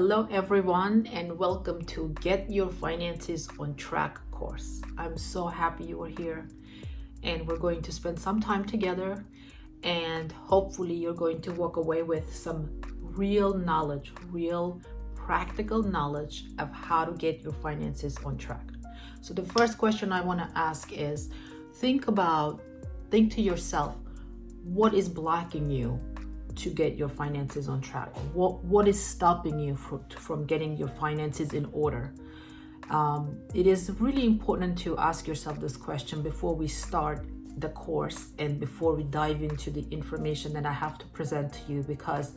Hello everyone, and welcome to Get Your Finances on Track course. I'm so happy you are here, and we're going to spend some time together, and hopefully you're going to walk away with some real knowledge, real practical knowledge of how to get your finances on track. So the first question I want to ask is, think to yourself, what is blocking you to get your finances on track? What is stopping you from getting your finances in order? It is really important to ask yourself this question before we start the course and before we dive into the information that I have to present to you, because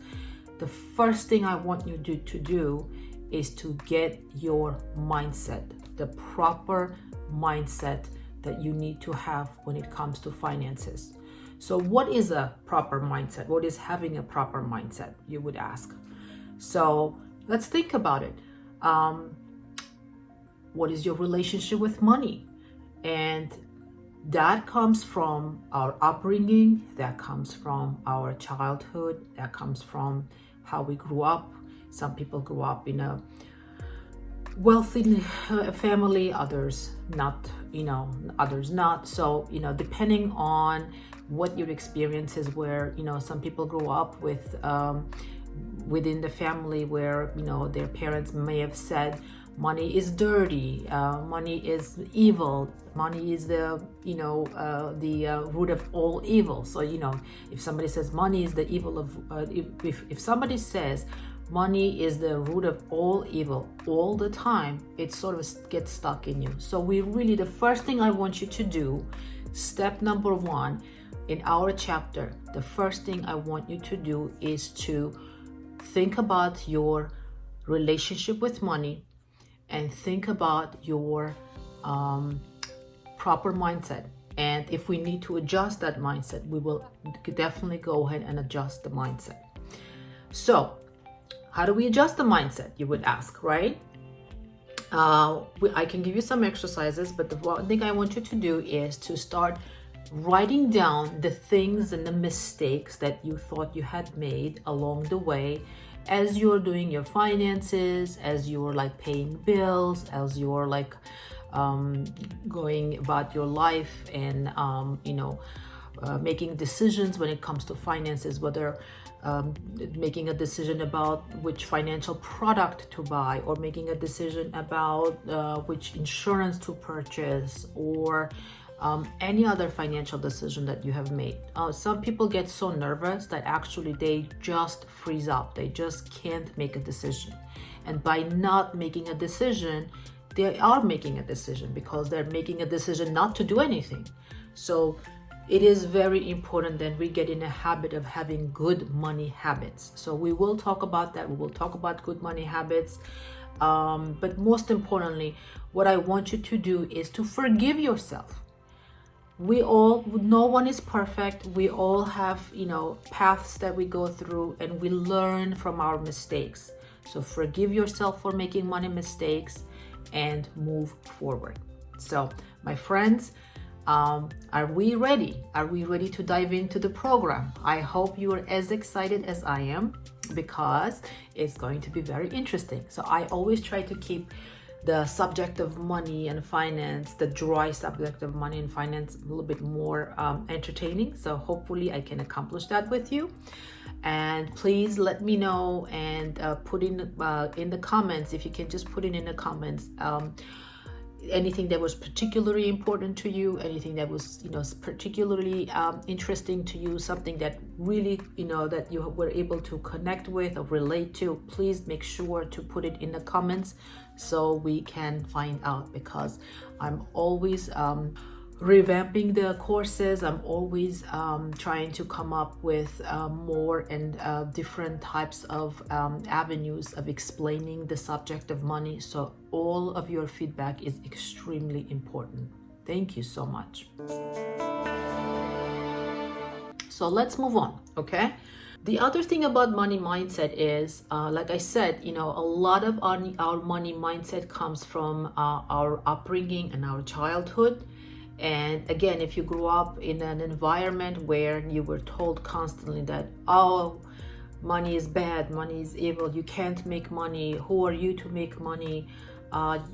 the first thing I want you to do is to get your mindset, the proper mindset that you need to have when it comes to finances. So what is a proper mindset? What is having a proper mindset, you would ask? So let's think about it. What is your relationship with money? And that comes from our upbringing, that comes from our childhood, that comes from how we grew up. Some people grew up in a wealthy family, others not, others not. So, depending on what your experiences were, some people grew up with within the family where, their parents may have said, money is dirty, money is evil, money is the root of all evil. So, if somebody says money is the evil of, if somebody says money is the root of all evil all the time, it sort of gets stuck in you. So the first thing I want you to do, step number one in our chapter, the first thing I want you to do is to think about your relationship with money and think about your proper mindset. And if we need to adjust that mindset, we will definitely go ahead and adjust the mindset. So how do we adjust the mindset, you would ask, right? I can give you some exercises, but the one thing I want you to do is to start writing down the things and the mistakes that you thought you had made along the way as you're doing your finances, as you're paying bills, as you're going about your life and making decisions when it comes to finances, whether making a decision about which financial product to buy, or making a decision about which insurance to purchase, or any other financial decision that you have made. Some people get so nervous that actually they just freeze up. They just can't make a decision. And by not making a decision, they are making a decision because they're making a decision not to do anything. So it is very important that we get in a habit of having good money habits. So we will talk about that. We will talk about good money habits. But most importantly, what I want you to do is to forgive yourself. No one is perfect. We all have, paths that we go through, and we learn from our mistakes. So forgive yourself for making money mistakes and move forward. So my friends, are we ready? Are we ready to dive into the program? I hope you are as excited as I am, because it's going to be very interesting. So I always try to keep the subject of money and finance, the dry subject of money and finance, a little bit more entertaining. So hopefully I can accomplish that with you. And please let me know and put in the comments, if you can just put it in the comments, anything that was particularly important to you, anything that was particularly interesting to you, something that really that you were able to connect with or relate to. Please make sure to put it in the comments so we can find out, because I'm always revamping the courses. I'm always trying to come up with more and different types of avenues of explaining the subject of money. So all of your feedback is extremely important. Thank you so much. So let's move on, okay? The other thing about money mindset is, like I said, a lot of our money mindset comes from our upbringing and our childhood. And again, if you grew up in an environment where you were told constantly that, money is bad, money is evil, you can't make money, who are you to make money,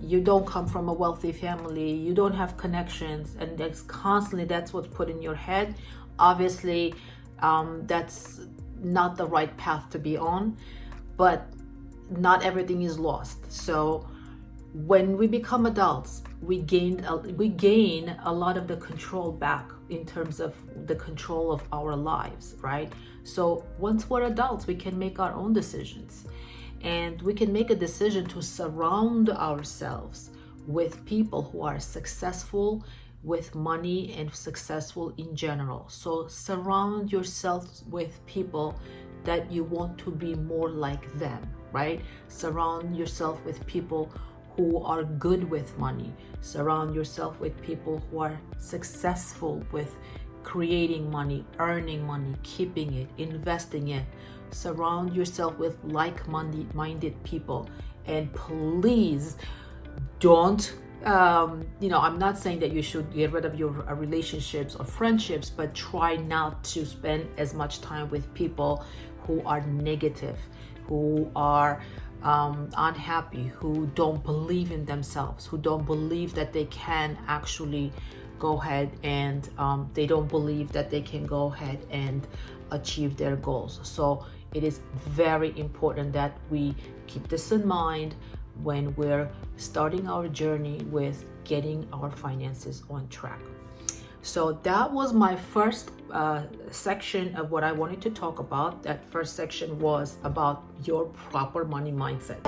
you don't come from a wealthy family, you don't have connections, and that's what's put in your head. Obviously, that's not the right path to be on, but not everything is lost. So when we become adults, we gain a lot of the control back in terms of the control of our lives, right? So once we're adults, we can make our own decisions, and we can make a decision to surround ourselves with people who are successful with money and successful in general. So surround yourself with people that you want to be more like them, right? Surround yourself with people who are good with money. Surround yourself with people who are successful with creating money, earning money, keeping it, investing it. Surround yourself with like-minded people. And please don't, I'm not saying that you should get rid of your relationships or friendships, but try not to spend as much time with people who are negative, who are unhappy, who don't believe in themselves, who don't believe that they can actually go ahead and they don't believe that they can go ahead and achieve their goals. So it is very important that we keep this in mind when we're starting our journey with getting our finances on track. So that was my first section of what I wanted to talk about. That first section was about your proper money mindset.